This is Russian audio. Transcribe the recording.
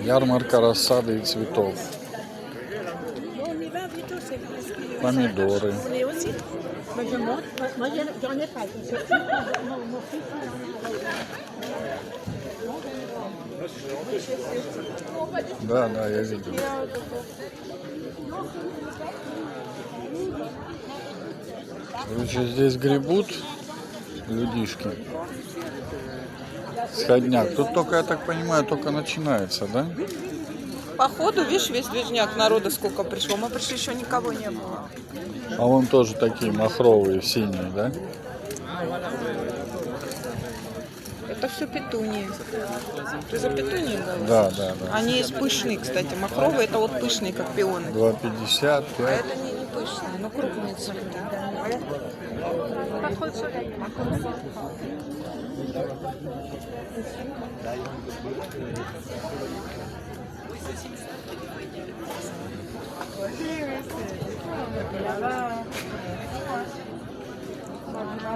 Ярмарка рассады и цветов. Помидоры. Да, я видел. Короче, здесь гребут людишки. Сходняк. Тут только, я так понимаю, только начинается, да? Походу, видишь, весь движняк, народа сколько пришло. Мы пришли, еще никого не было. А вон тоже такие махровые, синие, да? Это все петунии. Ты за петунии говоришь? Да. Они есть пышные, кстати. Махровые это вот пышные, как пионы. 2,50, 5. А это не пышные, но крупные цветы. Да.